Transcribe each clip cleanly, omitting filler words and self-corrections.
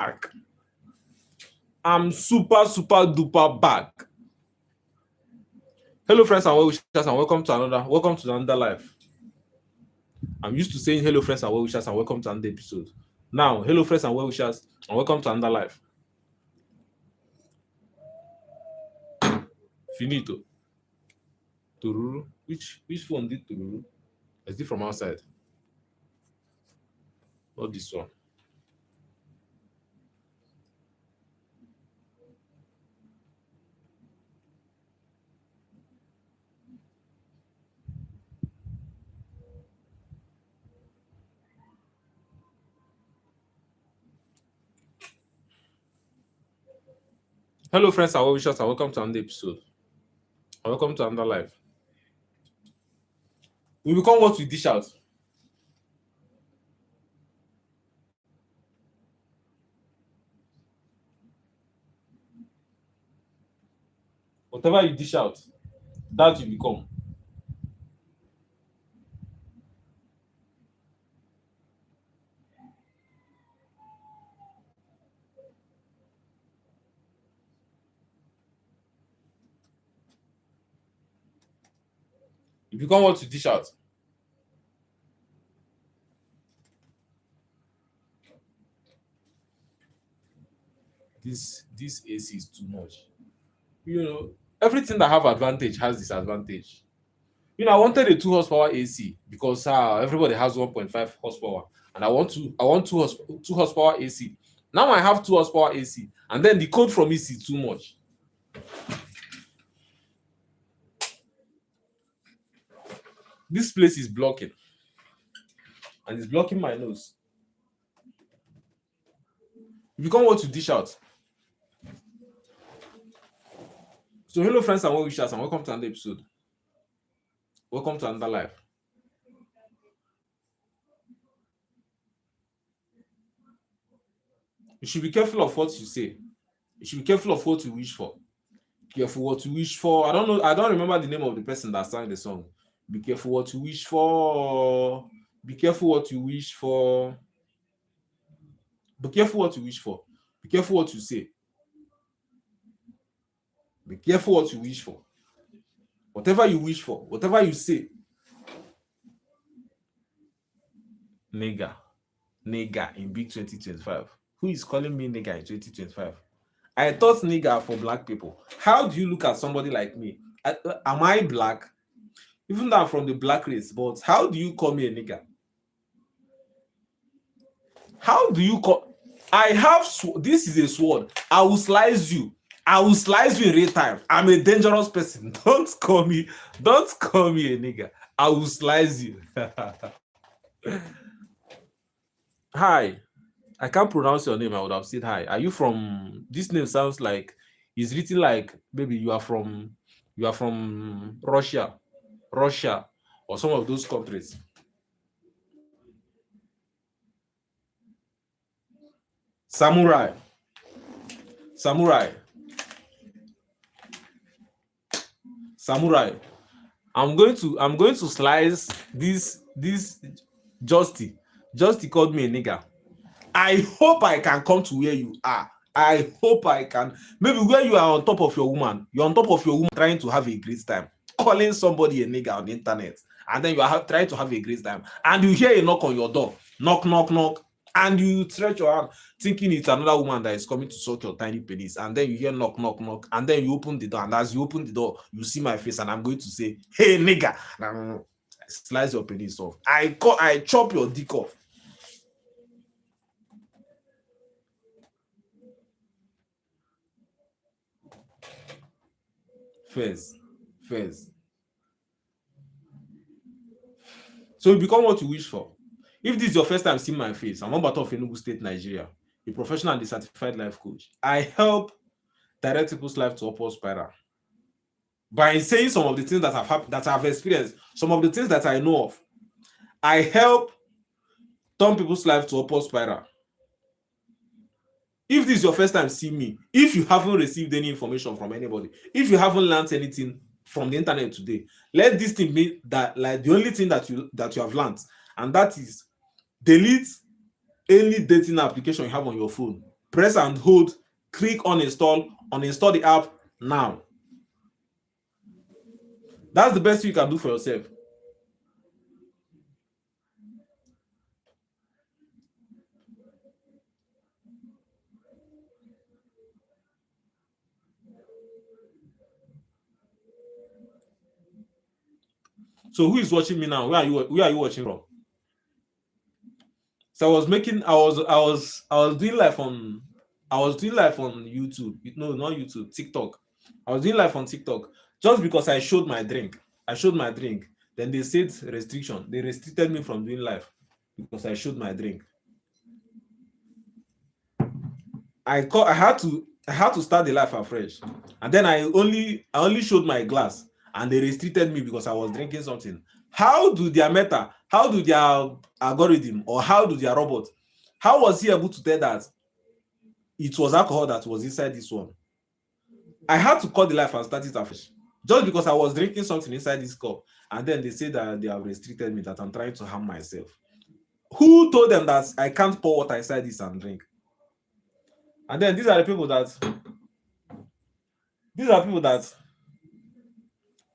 back. I'm super duper back. Hello friends and well-wishers, and welcome to another life. I'm used to saying hello friends and well-wishers and welcome to another episode. Now, hello friends and well-wishers and welcome to another life. Finito. Tururu. Which phone did Tururu? Is it from outside? Not this one. Hello friends and well-wishers and welcome to another episode. And welcome to another life. We become what we dish out. Whatever you dish out, that you become. You become what you dish out. This AC is too much. You know, everything that have advantage has disadvantage. You know, I wanted a 2 horsepower AC because everybody has 1.5 horsepower, and I want 2 horsepower AC. Now I have 2 horsepower AC, and then the code from AC is too much. This place is blocking, and it's blocking my nose. You become what you dish out. So hello friends and well-wishers and welcome to another episode. Welcome to another life. You should be careful of what you say. You should be careful of what you wish for. Careful what you wish for. I don't remember the name of the person that sang the song. Be careful what you wish for. Be careful what you wish for. Be careful what you wish for. Be careful what you say. Be careful what you wish for. Whatever you wish for, whatever you say. Nigga in big 2025. Who is calling me nigga in 2025? I thought nigga for black people. How do you look at somebody like me? Am I black? Even though I'm from the black race, but how do you call me a nigga? How do you call? I have this is a sword. I will slice you. I will slice you in real time. I'm a dangerous person. Don't call me a nigga. I will slice you. Hi. I can't pronounce your name. I would have said hi. Are you from? This name sounds like it's written like maybe you are from Russia, or some of those countries. Samurai. I'm going to slice this Justy. Justy called me a nigga. I hope I can come to where you are. I hope I can. Maybe where you are on top of your woman. You're on top of your woman trying to have a great time. Calling somebody a nigga on the internet. And then you are trying to have a great time. And you hear a knock on your door. Knock, knock, knock. And you stretch your hand thinking it's another woman that is coming to suck your tiny penis. And then you hear knock, knock, knock. And then you open the door. And as you open the door, you see my face. And I'm going to say, hey, nigga. And I slice your penis off. I chop your dick off. First. So you become what you wish for. If this is your first time seeing my face, I'm Obato of Enugu State, Nigeria, a professional and a certified life coach. I help direct people's life to upward spiral by saying some of the things that I've experienced, some of the things that I know of. I help turn people's life to upward spiral. If this is your first time seeing me, if you haven't received any information from anybody, if you haven't learned anything from the internet today, let this thing be that like the only thing that you have learned, and that is delete any dating application you have on your phone. Press and hold, click uninstall, uninstall the app now. That's the best you can do for yourself. So who is watching me now? Where are you watching from? So I was doing live on YouTube. No, not YouTube, TikTok. I was doing live on TikTok just because I showed my drink. I showed my drink. Then they said restriction. They restricted me from doing live because I showed my drink. I had to start the life afresh. And then I only showed my glass and they restricted me because I was drinking something. How do their meta, how do their algorithm, or how do their robot, how was he able to tell that it was alcohol that was inside this one? I had to cut the life and start it afresh just because I was drinking something inside this cup. And then they say that they have restricted me, that I'm trying to harm myself. Who told them that I can't pour water inside this and drink? And then these are people that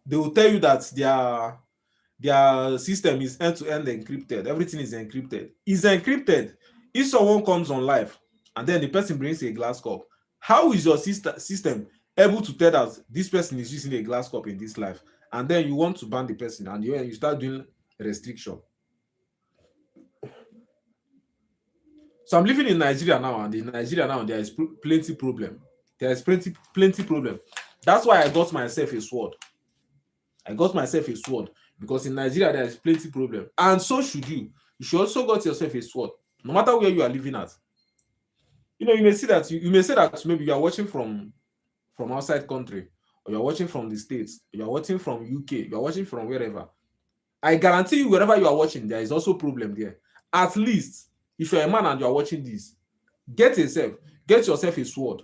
they will tell you that their system is end-to-end encrypted. Everything is encrypted. It's encrypted. If someone comes on live and then the person brings a glass cup, how is your system able to tell that this person is using a glass cup in this life? And then you want to ban the person and you start doing restriction. So I'm living in Nigeria now, and in Nigeria now there is plenty problem. There is plenty problem. That's why I got myself a sword. Because in Nigeria there is plenty problem, and so should you. You should also got yourself a sword, no matter where you are living at. You know, you may see that you may say that maybe you are watching from outside country, or you are watching from the States, you are watching from UK, you are watching from wherever. I guarantee you, wherever you are watching, there is also problem there. At least if you're a man and you are watching this, get yourself a sword,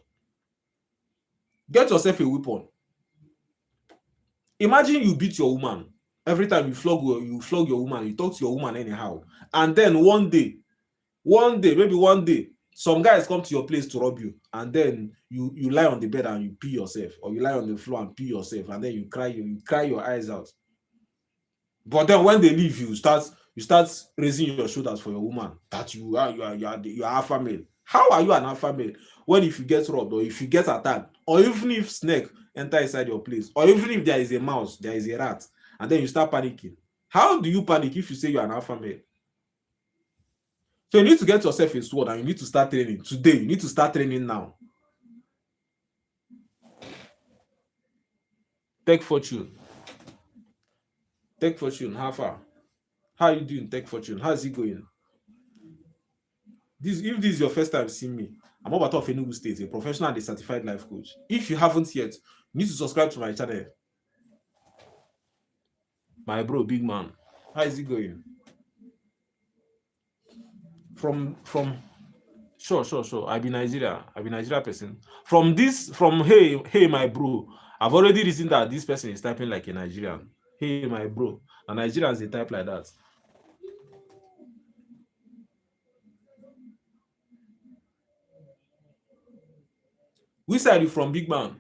get yourself a weapon. Imagine you beat your woman. Every time you flog your woman, you talk to your woman anyhow, and then one day, some guys come to your place to rob you, and then you lie on the bed and you pee yourself, or you lie on the floor and pee yourself, and then you cry your eyes out. But then when they leave, you start raising your shoulders for your woman, that you are alpha male. How are you an alpha male when if you get robbed, or if you get attacked, or even if snake enter inside your place, or even if there is a mouse, there is a rat, and then you start panicking? How do you panic if you say you're an alpha male? So you need to get yourself a sword, and you need to start training today. You need to start training now. Tech Fortune, how far? How are you doing, Tech Fortune? How is it going? If this is your first time seeing me, I'm Obata of Enugu State, a professional and a certified life coach. If you haven't yet, you need to subscribe to my channel. My bro, big man, how is it going? From sure. I be Nigeria person. From hey my bro, I've already reasoned that this person is typing like a Nigerian. Hey my bro, and Nigerians they type like that. Which side are you from, big man?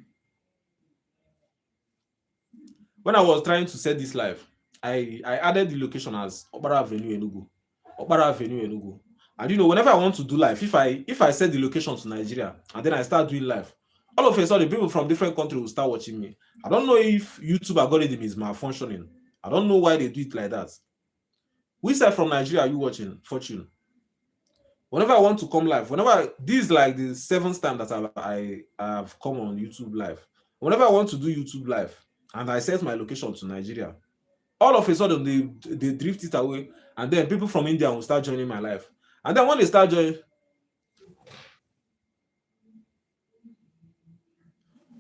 When I was trying to set this live, I added the location as Okpara Avenue Enugu. And you know, whenever I want to do live, if I set the location to Nigeria and then I start doing live, all of a sudden people from different countries will start watching me. I don't know if YouTube algorithm is malfunctioning. I don't know why they do it like that. Which side from Nigeria are you watching, Fortune? Whenever I want to come live, this is like the 7th time that I have come on YouTube live. Whenever I want to do YouTube live and I set my location to Nigeria, all of a sudden they drift it away, and then people from India will start joining my live. And then when they start joining,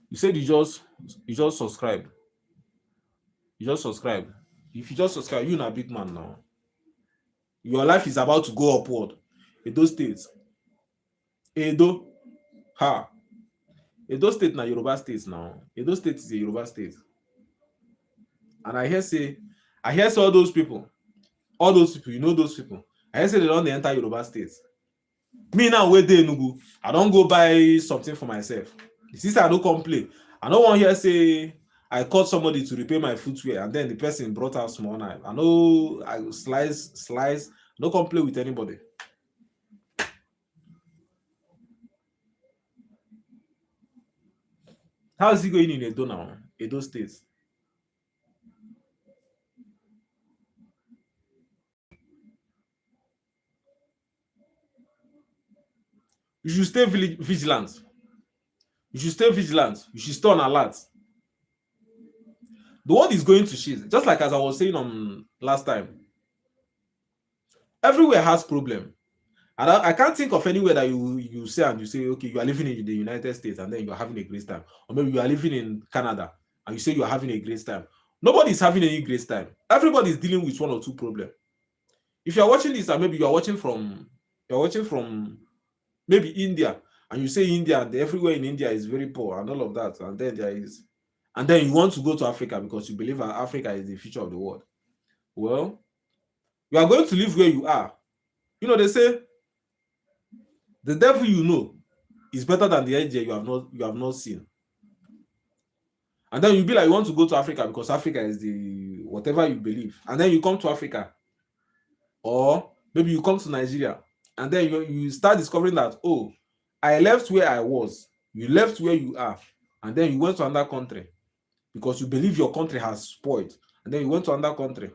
you said you just subscribe. You just subscribe. If you just subscribe, you're a big man now. Your life is about to go upward. Edo State. Edo State na Yoruba State now. Edo State is a Yoruba state. And I hear say all those people, you know those people. I hear say they don't enter Yoruba State. Me now where they Enugu, I don't go buy something for myself. Since I don't complain, I don't want here say I called somebody to repair my footwear and then the person brought out small knife. I know I slice, no complain with anybody. How is he going in Edo now? Edo State. You should stay vigilant. You should stay vigilant. You should stay on alert. The world is going to shit. Just like as I was saying last time. Everywhere has problem. And I can't think of anywhere that you say and you say, okay, you are living in the United States and then you are having a great time. Or maybe you are living in Canada and you say you are having a great time. Nobody is having any great time. Everybody is dealing with one or two problems. If you are watching this and maybe you're watching from maybe India and you say India and everywhere in India is very poor and all of that, and then you want to go to Africa because you believe that Africa is the future of the world. Well, you are going to live where you are. You know, they say the devil you know is better than the angel you have not seen. And then you be like, you want to go to Africa because Africa is the whatever you believe. And then you come to Africa, or maybe you come to Nigeria, and then you start discovering that, oh, I left where I was, you left where you are, and then you went to another country because you believe your country has spoiled, and then you went to another country,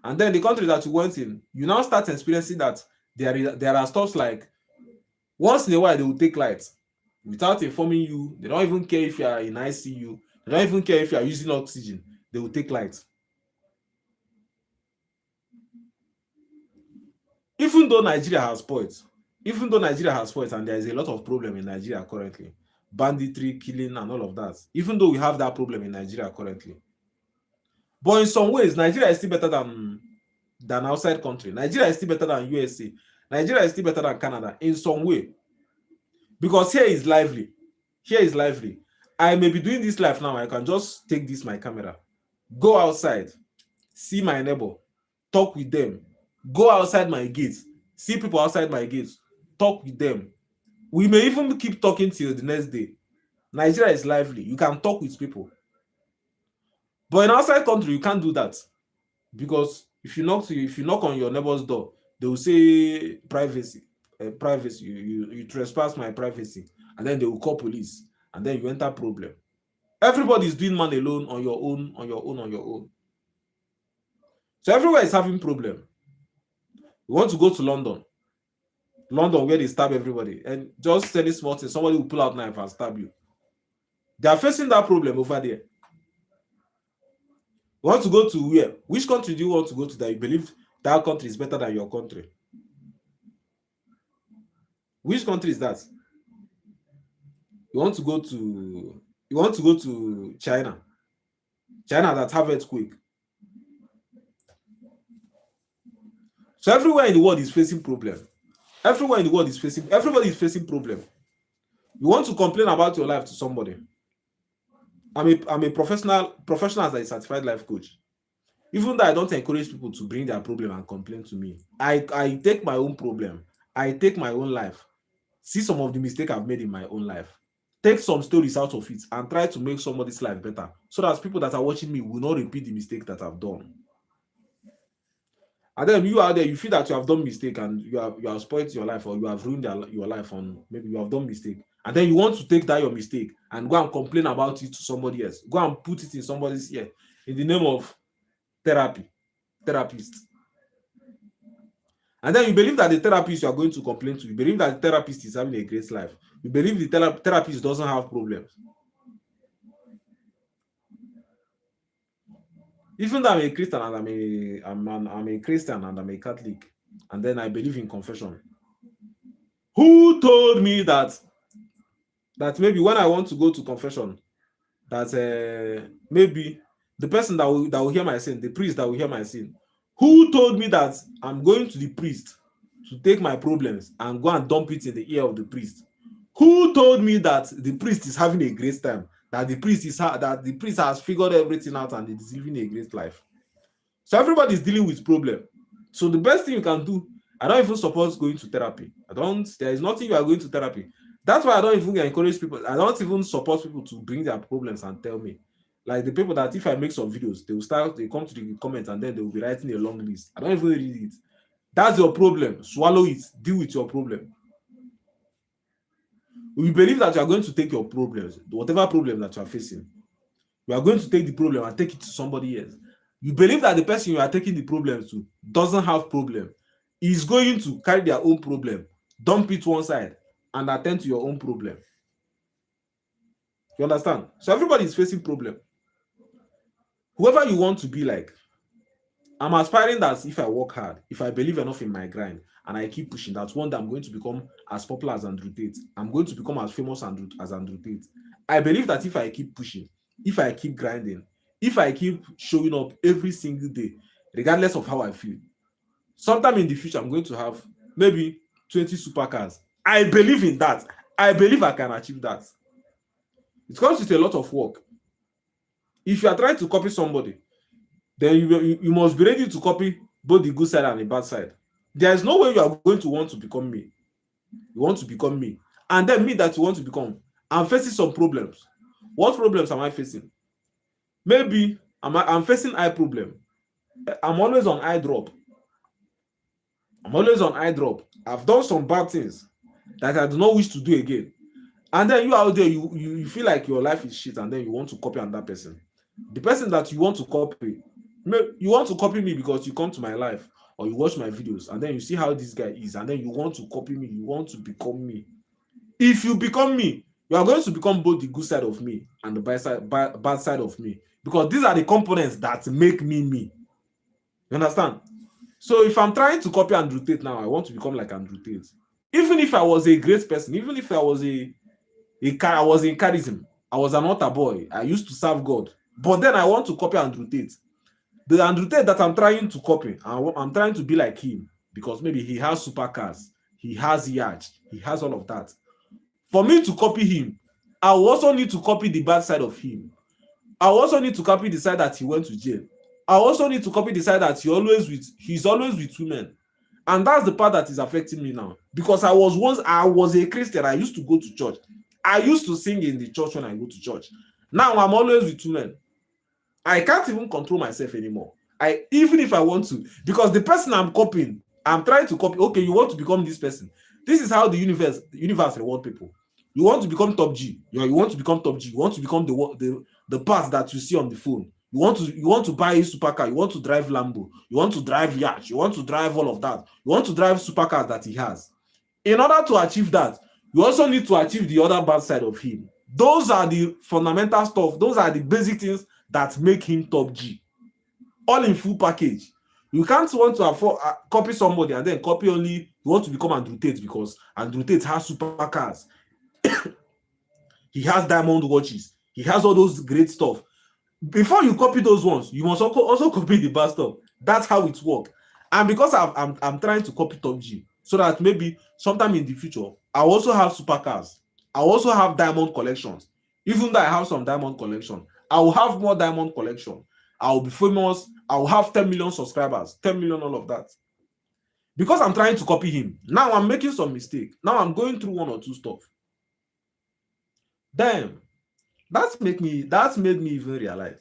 and then the country that you went in, you now start experiencing that there are stuff like once in a while they will take lights without informing you. They don't even care if you are in ICU. They don't even care if you are using oxygen. They will take lights. Even though Nigeria has spoiled, and there is a lot of problem in Nigeria currently, banditry, killing, and all of that. Even though we have that problem in Nigeria currently, but in some ways, Nigeria is still better than outside country. Nigeria is still better than USA. Nigeria is still better than Canada in some way. Because here is lively. Here is lively. I may be doing this live now. I can just take this, my camera, go outside, see my neighbor, talk with them, go outside my gates, see people outside my gates, talk with them. We may even keep talking till the next day. Nigeria is lively. You can talk with people. But in outside country, you can't do that. Because if you knock on your neighbor's door, they will say privacy. Privacy. You trespass my privacy. And then they will call police. And then you enter problem. Everybody is doing man alone on your own. So everywhere is having problem. You want to go to London where they stab everybody, and just any small thing, somebody will pull out knife and stab you. They are facing that problem over there. You want to go to where? Which country do you want to go to that you believe that country is better than your country? Which country is that? You want to go to China that have earthquake. So everywhere in the world is facing problem. Everybody is facing problem. You want to complain about your life to somebody. I'm a professional as a certified life coach. Even though I don't encourage people to bring their problem and complain to me, I take my own problem. I take my own life. See some of the mistakes I've made in my own life. Take some stories out of it and try to make somebody's life better, so that people that are watching me will not repeat the mistake that I've done. And then you out there, you feel that you have done mistake and you have spoiled your life, or you have ruined your life on maybe you have done mistake, and then you want to take that your mistake and go and complain about it to somebody else. Go and put it in somebody's ear in the name of therapist. And then you believe that the therapist you are going to complain to, you believe that the therapist is having a great life. You believe the therapist doesn't have problems. Even though I'm a Christian and I'm a Christian and I'm a Catholic, and then I believe in confession. Who told me that maybe when I want to go to confession, that maybe the person that will hear my sin, the priest that will hear my sin, who told me that I'm going to the priest to take my problems and go and dump it in the ear of the priest? Who told me that the priest is having a great time? That the priest has figured everything out and is living a great life? So everybody is dealing with problem. So the best thing you can do I don't even support going to therapy. There is nothing you are going to therapy. That's why I don't even encourage people. I don't even support people to bring their problems and tell me. Like the people that if I make some videos, they come to the comments and then they will be writing a long list. I don't even read it. That's your problem. Swallow it. Deal with your problem. We believe that you are going to take your problems, whatever problem that you are facing, you are going to take the problem and take it to somebody else. You believe that the person you are taking the problem to doesn't have problem, is going to carry their own problem, dump it one side, and attend to your own problem. You understand? So everybody is facing problem. Whoever you want to be like, I'm aspiring that if I work hard, if I believe enough in my grind, and I keep pushing, that one day I'm going to become as popular as Andrew Tate. I'm going to become as famous as Andrew Tate. I believe that if I keep pushing, if I keep grinding, if I keep showing up every single day, regardless of how I feel, sometime in the future, I'm going to have maybe 20 supercars. I believe in that. I believe I can achieve that. It comes with a lot of work. If you are trying to copy somebody, then you must be ready to copy both the good side and the bad side. There is no way you are going to want to become me. You want to become me. And then me that you want to become, I'm facing some problems. What problems am I facing? Maybe I'm facing eye problem. I'm always on eye drop. I've done some bad things that I do not wish to do again. And then you out there, you feel like your life is shit, and then you want to copy another person. The person that you want to copy, you want to copy me because you come to my life or you watch my videos and then you see how this guy is, and then you want to copy me, you want to become me. If you become me, you are going to become both the good side of me and the bad side of me, because these are the components that make me me. You understand? So if I'm trying to copy Andrew Tate now, I want to become like Andrew Tate. Even if I was a great person, even if I was I was in charism, I was an altar boy, I used to serve God, but then I want to copy Andrew Tate. The Andrew Tate that I'm trying to copy, I'm trying to be like him because maybe he has supercars, he has yacht, he has all of that. For me to copy him, I also need to copy the bad side of him. I also need to copy the side that he went to jail. I also need to copy the side that he's always with women. And that's the part that is affecting me now. Because I was a Christian. I used to go to church. I used to sing in the church when I go to church. Now I'm always with women. I can't even control myself anymore. Even if I want to, because the person I'm copying, I'm trying to copy. Okay, you want to become this person. This is how the universe reward people. You want to become top G. You want to become top G. You want to become the parts that you see on the phone. You want to buy a supercar. You want to drive Lambo. You want to drive yacht. You want to drive all of that. You want to drive supercars that he has. In order to achieve that, you also need to achieve the other bad side of him. Those are the fundamental stuff. Those are the basic things that make him top G. All in full package. You can't want to copy somebody and then copy only. You want to become Andrew Tate because Andrew Tate has supercars. He has diamond watches. He has all those great stuff. Before you copy those ones, you must also copy the bad stuff. That's how it works. And because I'm trying to copy top G, so that maybe sometime in the future, I also have supercars. I also have diamond collections. Even though I have some diamond collection, I will have more diamond collection. I will be famous. I will have 10 million subscribers, 10 million, all of that. Because I'm trying to copy him. Now I'm making some mistake. Now I'm going through one or two stuff. Damn. That's made me even realize.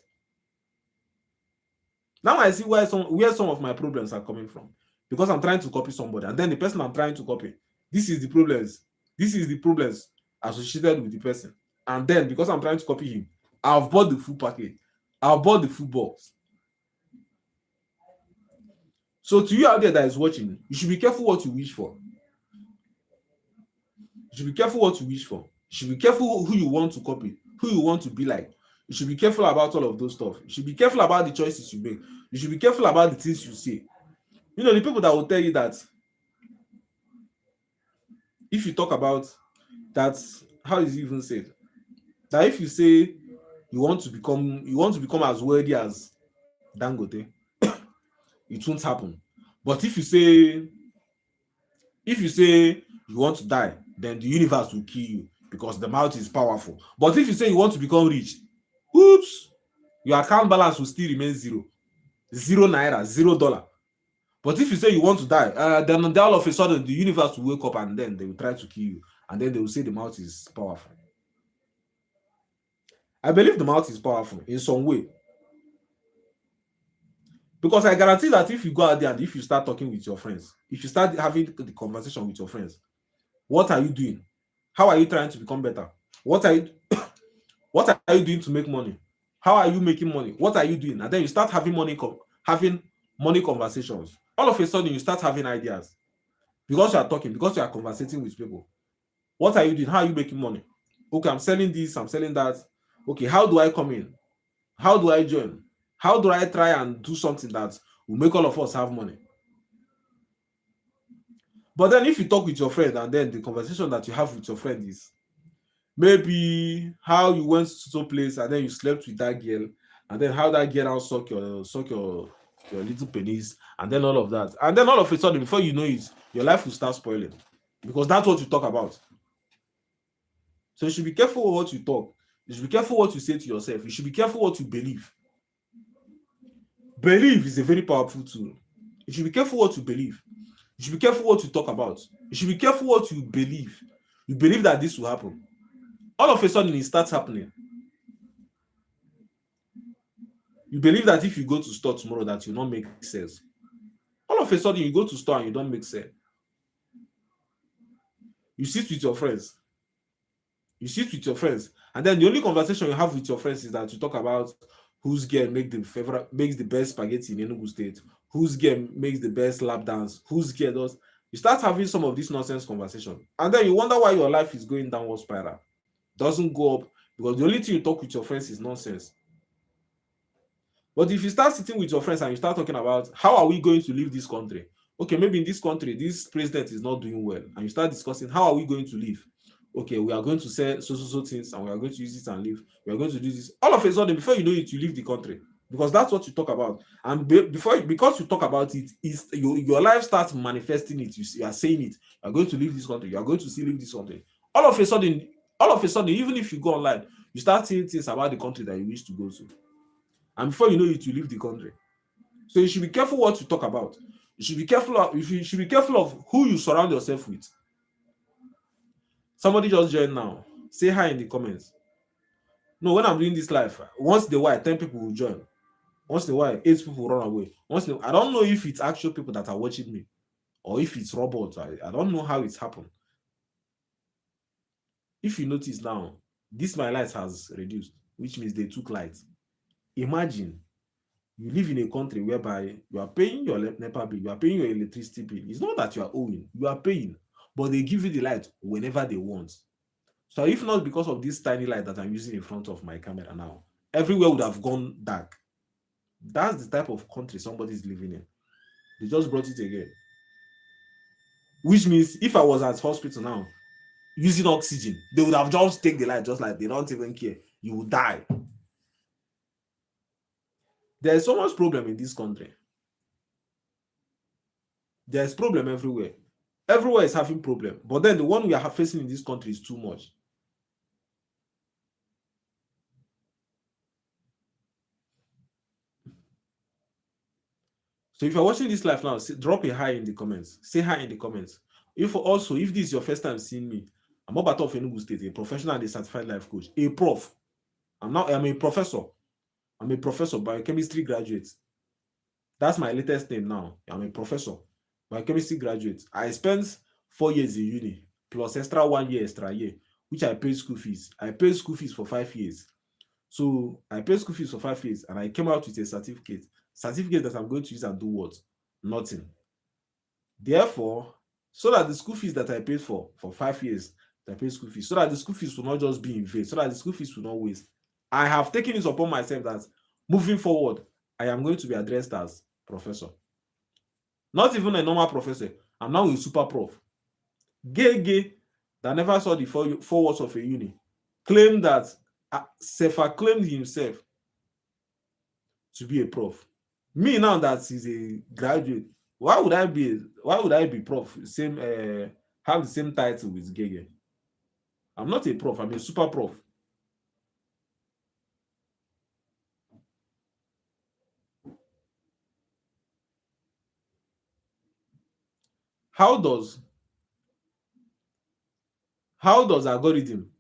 Now I see where some of my problems are coming from. Because I'm trying to copy somebody. And then the person I'm trying to copy, this is the problems. This is the problems associated with the person. And then because I'm trying to copy him, I've bought the full package. I've bought the full box. So to you out there that is watching, you should be careful what you wish for. You should be careful what you wish for. You should be careful who you want to copy, who you want to be like. You should be careful about all of those stuff. You should be careful about the choices you make. You should be careful about the things you say. You know, the people that will tell you that if you talk about that, how is it even said? That if you say you want to become as wealthy as Dangote, it won't happen. But if you say you want to die, then the universe will kill you because the mouth is powerful. But if you say you want to become rich, oops, your account balance will still remain zero. 0 naira, $0. But if you say you want to die, then all of a sudden the universe will wake up and then they will try to kill you, and then they will say the mouth is powerful. I believe the mouth is powerful in some way, because I guarantee that if you go out there and if you start talking with your friends, if you start having the conversation with your friends, what are you doing? How are you trying to become better? What are you what are you doing to make money? How are you making money? What are you doing? And then you start having having money conversations. All of a sudden you start having ideas because you are talking, because you are conversating with people. What are you doing? How are you making money? Okay, I'm selling this, I'm selling that. Okay, how do I come in? How do I join? How do I try and do something that will make all of us have money? But then if you talk with your friend and then the conversation that you have with your friend is maybe how you went to some place and then you slept with that girl, and then how that girl now suck your little penis, and then all of that, and then all of a sudden before you know it, your life will start spoiling because that's what you talk about. So you should be careful what you talk. You should be careful what you say to yourself. You should be careful what you believe. Belief is a very powerful tool. You should be careful what you believe. You should be careful what you talk about. You should be careful what you believe. You believe that this will happen. All of a sudden, it starts happening. You believe that if you go to store tomorrow, that you will not make sales. All of a sudden, you go to store and you don't make sales. You sit with your friends. You sit with your friends, and then the only conversation you have with your friends is that you talk about whose girl makes the best spaghetti in Enugu State, whose girl makes the best lap dance, whose girl does. You start having some of this nonsense conversation, and then you wonder why your life is going downward spiral. Doesn't go up because the only thing you talk with your friends is nonsense. But if you start sitting with your friends and you start talking about how are we going to leave this country, okay, maybe in this country this president is not doing well, and you start discussing how are we going to live. Okay, we are going to sell so things and we are going to use it and live. We are going to do this. All of a sudden, before you know it, you leave the country because that's what you talk about. And because you talk about it, is your life starts manifesting it. You are saying it. You are going to leave this country. You are going to see leave this country. All of a sudden, even if you go online, you start saying things about the country that you wish to go to. And before you know it, you leave the country. So you should be careful what you talk about. You should be careful of who you surround yourself with. Somebody just joined now. Say hi in the comments. No, when I'm doing this live, once in a while, 10 people will join. Once in a while, 8 people will run away. I don't know if it's actual people that are watching me or if it's robots. I don't know how it's happened. If you notice now, this my light has reduced, which means they took light. Imagine you live in a country whereby you are paying your NEPA bill, you are paying your electricity bill. It's not that you are owing, you are paying, but they give you the light whenever they want. So if not because of this tiny light that I'm using in front of my camera now, everywhere would have gone dark. That's the type of country somebody is living in. They just brought it again. Which means if I was at hospital now using oxygen, they would have just taken the light, just like they don't even care. You will die. There is so much problem in this country. There is problem everywhere. Everywhere is having problem. But then the one we are facing in this country is too much. So if you're watching this live now, drop a hi in the comments. Say hi in the comments. If this is your first time seeing me, I'm Obata of Enugu State, a professional and a certified life coach, a prof. I'm a professor. I'm a professor, biochemistry graduate. That's my latest name now. I'm a professor, biochemistry graduate. I spent 4 years in uni plus extra 1 year, extra year, which I paid school fees. I paid school fees for 5 years. So I paid school fees for 5 years and I came out with a certificate that I'm going to use and do what? Nothing. Therefore, so that the school fees that I paid for 5 years, I paid school fees, so that the school fees will not just be in vain, so that the school fees will not waste. I have taken it upon myself that moving forward, I am going to be addressed as professor. Not even a normal professor. I'm now a super prof. Gay that never saw the 4 walls of a uni claimed that self-acclaimed himself to be a prof. Me now that he's a graduate, why would I be prof? Have the same title with Gege. I'm not a prof, I'm a super prof. how does algorithm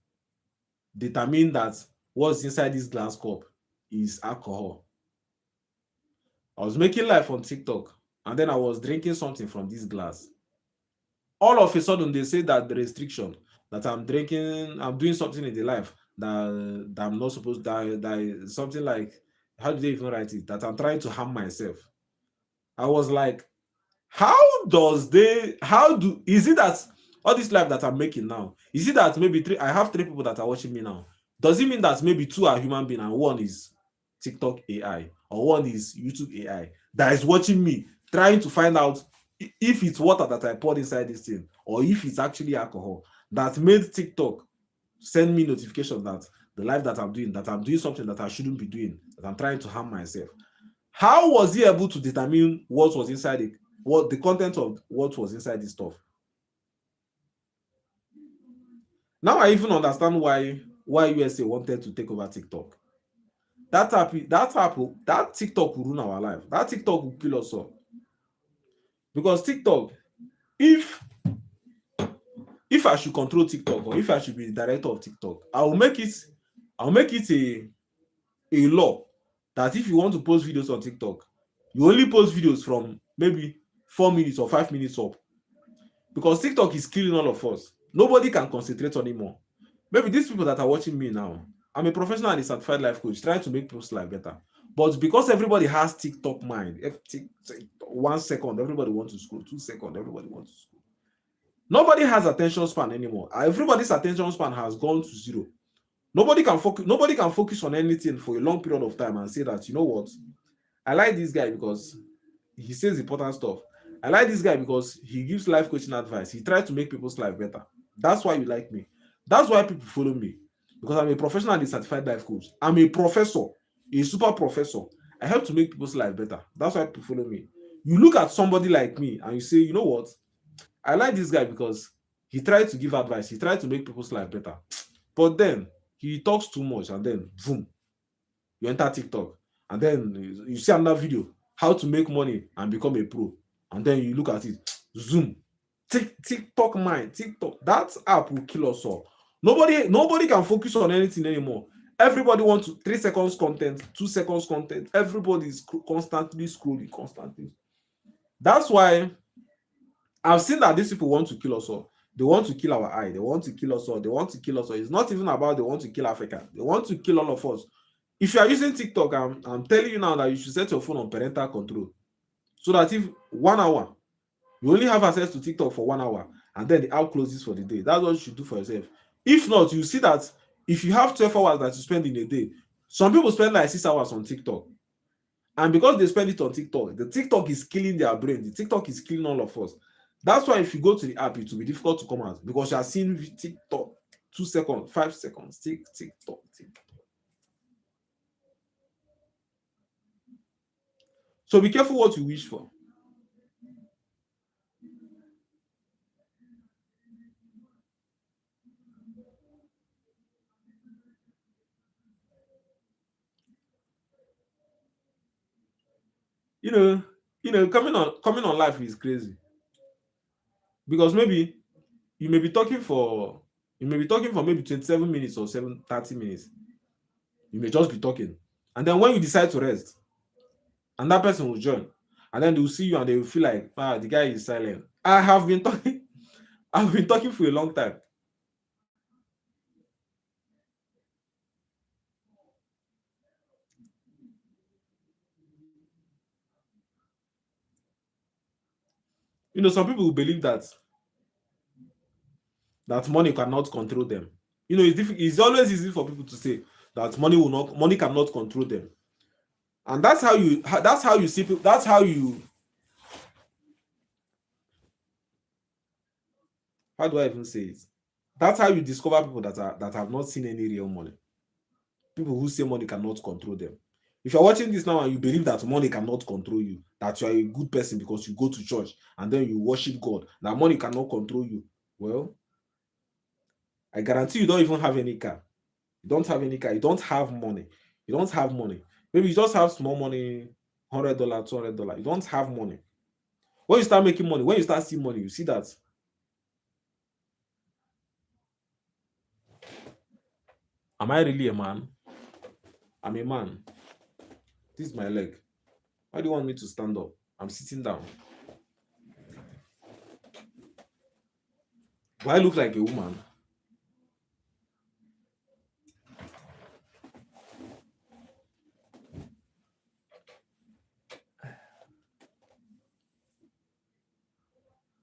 determine that what's inside this glass cup is alcohol? I was making live on TikTok and then I was drinking something from this glass. All of a sudden, they say that the restriction that I'm drinking, I'm doing something in the life that I'm not supposed to, that is something like, how do they even write it? That I'm trying to harm myself. I was like, is it that all this life that I'm making now, is it that maybe I have 3 people that are watching me now? Does it mean that maybe 2 are human being and 1 is TikTok AI or 1 is YouTube AI that is watching me trying to find out if it's water that I poured inside this thing or if it's actually alcohol that made TikTok send me notification that the life that I'm doing something that I shouldn't be doing, that I'm trying to harm myself? How was he able to determine what was inside it, what the content of what was inside this stuff? Now I even understand why USA wanted to take over TikTok. That TikTok will ruin our life. That TikTok will kill us all. Because TikTok, if I should control TikTok or if I should be the director of TikTok, I'll make it a law that if you want to post videos on TikTok, you only post videos from maybe 4 minutes or 5 minutes up. Because TikTok is killing all of us. Nobody can concentrate anymore. Maybe these people that are watching me now, I'm a professional and a certified life coach trying to make people's life better. But because everybody has TikTok mind, 1 second, everybody wants to scroll. 2 seconds, everybody wants to scroll. Nobody has attention span anymore. Everybody's attention span has gone to 0. Nobody can focus on anything for a long period of time and say that, you know what, I like this guy because he says important stuff. I like this guy because he gives life coaching advice. He tries to make people's life better. That's why you like me. That's why people follow me, because I'm a professional and a certified life coach. I'm a professor, a super professor. I help to make people's life better. That's why people follow me. You look at somebody like me and you say, you know what, I like this guy because he tried to give advice. He tried to make people's life better. But then he talks too much and then boom, you enter TikTok and then you see another video, how to make money and become a pro. And then you look at it, zoom, TikTok mind, TikTok. That app will kill us all. Nobody can focus on anything anymore. Everybody wants 3 seconds content, 2 seconds content. Everybody is constantly scrolling, constantly. That's why I've seen that these people want to kill us all. They want to kill our eye. They want to kill us all. They want to kill us all. It's not even about they want to kill Africa. They want to kill all of us. If you are using TikTok, I'm telling you now that you should set your phone on parental control. So that if 1 hour, you only have access to TikTok for 1 hour, and then the app closes for the day. That's what you should do for yourself. If not, you see that if you have 12 hours that you spend in a day, some people spend like 6 hours on TikTok. And because they spend it on TikTok, the TikTok is killing their brain. The TikTok is killing all of us. That's why if you go to the app, it will be difficult to come out because you are seeing TikTok 2 seconds, 5 seconds, TikTok. So be careful what you wish for. Coming on life is crazy. Because maybe you may be talking for maybe 27 minutes or 30 minutes. You may just be talking. And then when you decide to rest, and that person will join, and then they will see you and they will feel like, the guy is silent. I've been talking for a long time. Some people will believe that money cannot control them. It's always easy for people to say that money cannot control them. And that's how you see people, how do I even say it? That's how you discover people that have not seen any real money. People who say money cannot control them. If you're watching this now and you believe that money cannot control you, that you are a good person because you go to church and then you worship God, that money cannot control you, well, I guarantee you don't even have any car. You don't have any car. You don't have money. You don't have money. Maybe you just have small money, $100, $200. You don't have money. When you start making money, when you start seeing money, you see that. Am I really a man? I'm a man. This is my leg. Why do you want me to stand up? I'm sitting down. Do I look like a woman?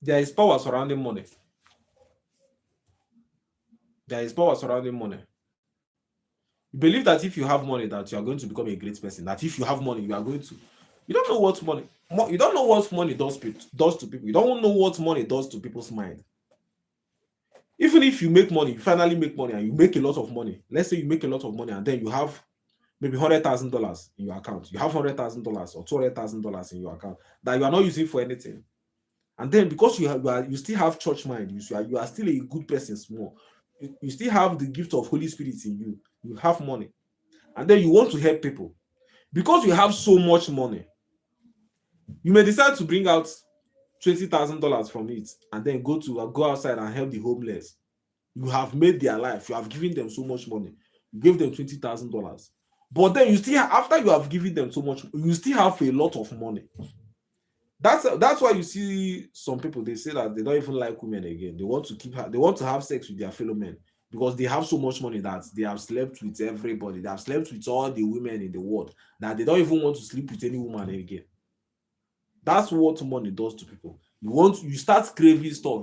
There is power surrounding money. There is power surrounding money. You believe that if you have money, that you are going to become a great person. That if you have money, you are going to. You don't know what money. You don't know what money does to people. You don't know what money does to people's mind. Even if you make money, you finally make money, and you make a lot of money. Let's say you make a lot of money, and then you have maybe $100,000 in your account. You have $100,000 or $200,000 in your account that you are not using for anything. And then because you still have church mind, you are still a good person, small. You still have the gift of Holy Spirit in you. You have money, and then you want to help people because you have so much money. You may decide to bring out $20,000 from it and then go outside and help the homeless. You have made their life. You have given them so much money. You gave them $20,000, but then you still after you have given them so much, you still have a lot of money. That's why you see some people, they say that they don't even like women again. They want to have sex with their fellow men because they have so much money that they have slept with everybody. They have slept with all the women in the world that they don't even want to sleep with any woman again. That's what money does to people. You start craving stuff.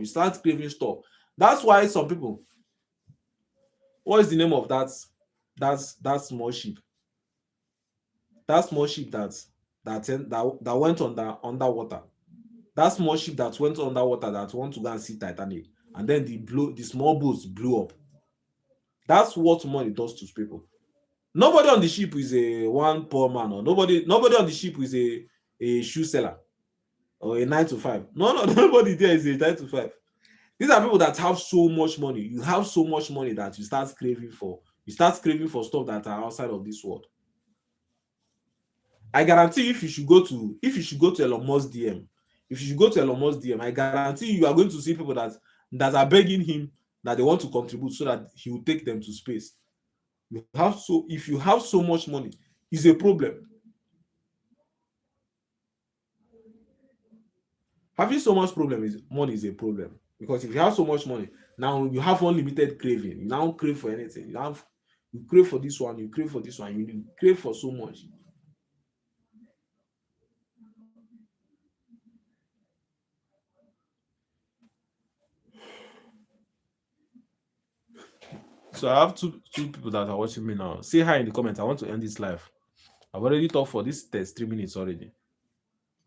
That's why some people. What is the name of that small ship? That small ship that went underwater. That small ship that went underwater that want to go and see Titanic, and then the small boats blew up. That's what money does to people. Nobody on the ship is a one poor man, or nobody on the ship is a shoe seller or a 9 to 5. No, nobody there is a 9 to 5. These are people that have so much money. You have so much money that you start craving for. You start craving for stuff that are outside of this world. I guarantee if you should go to Elon Musk DM, I guarantee you are going to see people that are begging him that they want to contribute so that he will take them to space. If you have so much money, it's a problem. Having so much money is a problem, because if you have so much money, now you have unlimited craving. You now crave for anything. You crave for this one, you crave for this one, you crave for so much. So I have two people that are watching me now. Say hi in the comments. I want to end this live. I've already talked for this 3 minutes already.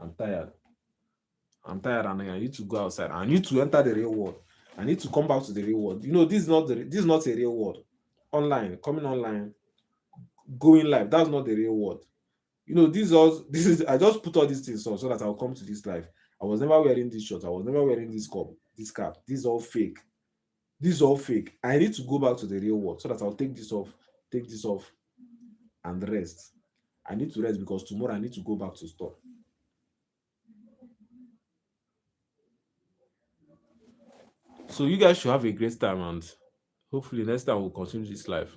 I'm tired and I need to go outside. I need to enter the real world. I need to come back to the real world. This is not a real world. Coming online, going live. That's not the real world. This is I just put all these things on so that I'll come to this live. I was never wearing this shirt. I was never wearing this cap. This is all fake. I need to go back to the real world so that I'll take this off and rest. I need to rest because tomorrow I need to go back to store. So you guys should have a great time, and hopefully next time we'll continue this live.